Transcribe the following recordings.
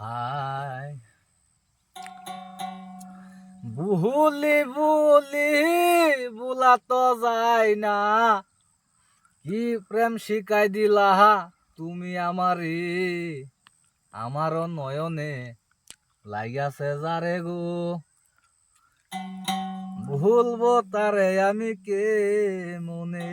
হায় ভুলি ভুলি ভুলা তো যায় না, কি প্রেম শিখাই দিলা তুমি আমারে, আমারও নয়নে লাগাছে যারে গো, ভুলবো তারে আমি কে মনে।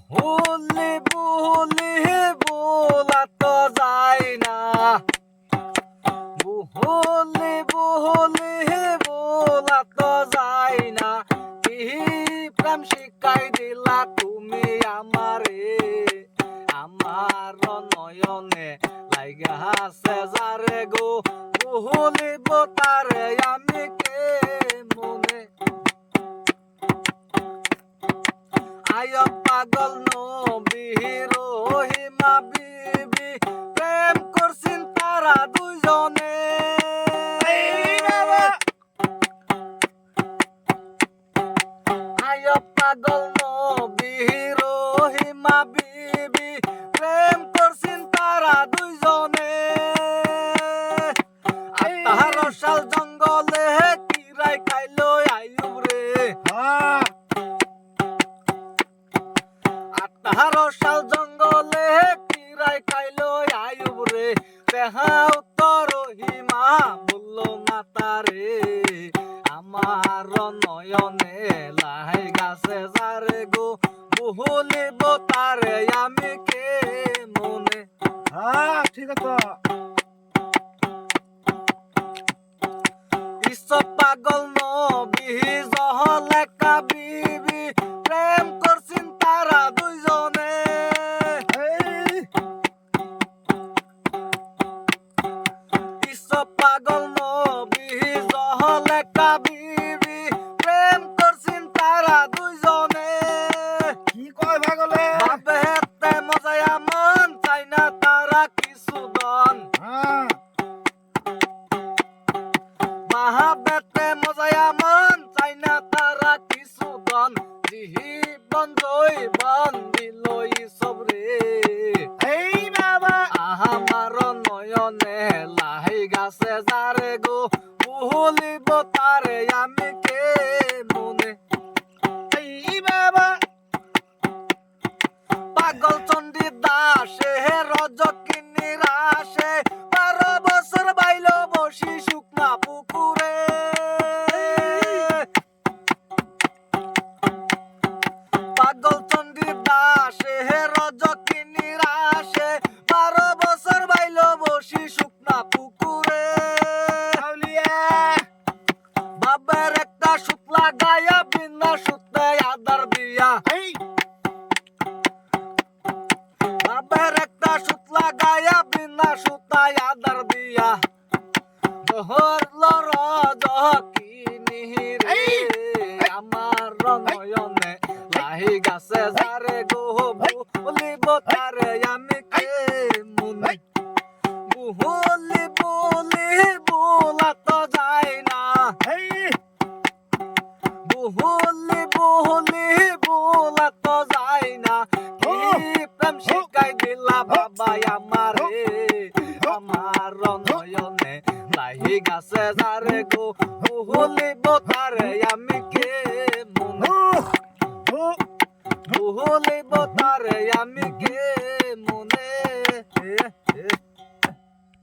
ভুলি ভুলি ভোলা তো যায় না, ভুলি ভুলি ভোলা তো যায় না, কি প্রেম শিখাই দিলা তুমি আমারে, আমার নয়নে লাগাছে যারে গো, ভুলিব তারে আমি কে মনে। আয় পাগল নবী রহিমা বিবি, প্রেম করছেন তারা দুইজনে। আয় পাগল নবী রহিমা বিবি, প্রেম করছেন তারা দুইজনে। তাহার শাল জঙ্গলে কিরাই খাইলো আইয়ুব রে, তাহার শাল জঙ্গলে কিরাই খাইলো আইয়ুব রে, তেহা উত্তর রহিমা বলল না তারে, আমার নয়নে লাই গাছে যারে গো, ভুলিব তারে আমি কে মনে। ঠিক আছে। পাগল নবী জহলেকা বিবি, প্রেম করছেন তারা দুইজনে। পাগল নবী জহলেকা বিবি, প্রেম করছেন তারা দুইজনে। কি কয় পাগলে? বাপে হেতে মজায়া মন চাই না তারা কিছু দন, মাহাবেতে মজায়া মন চাই না তারা কিছু দন, জীবন জৈবন দিল সব রে। এই বাবা আমার নয়নে লাই গাছে যারে গো, ভুলিব তারে আমি কে মনে। এই বাবা পাগল চণ্ডী দাসে রজকিনী রাসে, 12 বছর বাইল বসি শুকনা পুকুরে। পাগল চণ্ডী দাসে রজকিনী রাসে, 12 বছর বাইল বসি শুকনা পুকুরে। বাবার একটা শুকলা গায়া বিনা সুতে আদার দিয়া, বাবার একটা শুকলা গায়া বিনা সুতায় আদার দিয়া, ধরল রজকিনী রে, আমার নয়নে লাই গাছে যারে গো, ভুলিব তারে আমি কে মনে। ভুলি ভুলি ভোলা তো যায় না, ভুলি ভুলি ভোলা তো যায় না, কি প্রেম শিখাই দিলা বাবা আমারে, আমার নয়নে লাই গাছে যারে গো, ভুলিব তারে আমি কে মনে, ভুলিব তারে আমি কে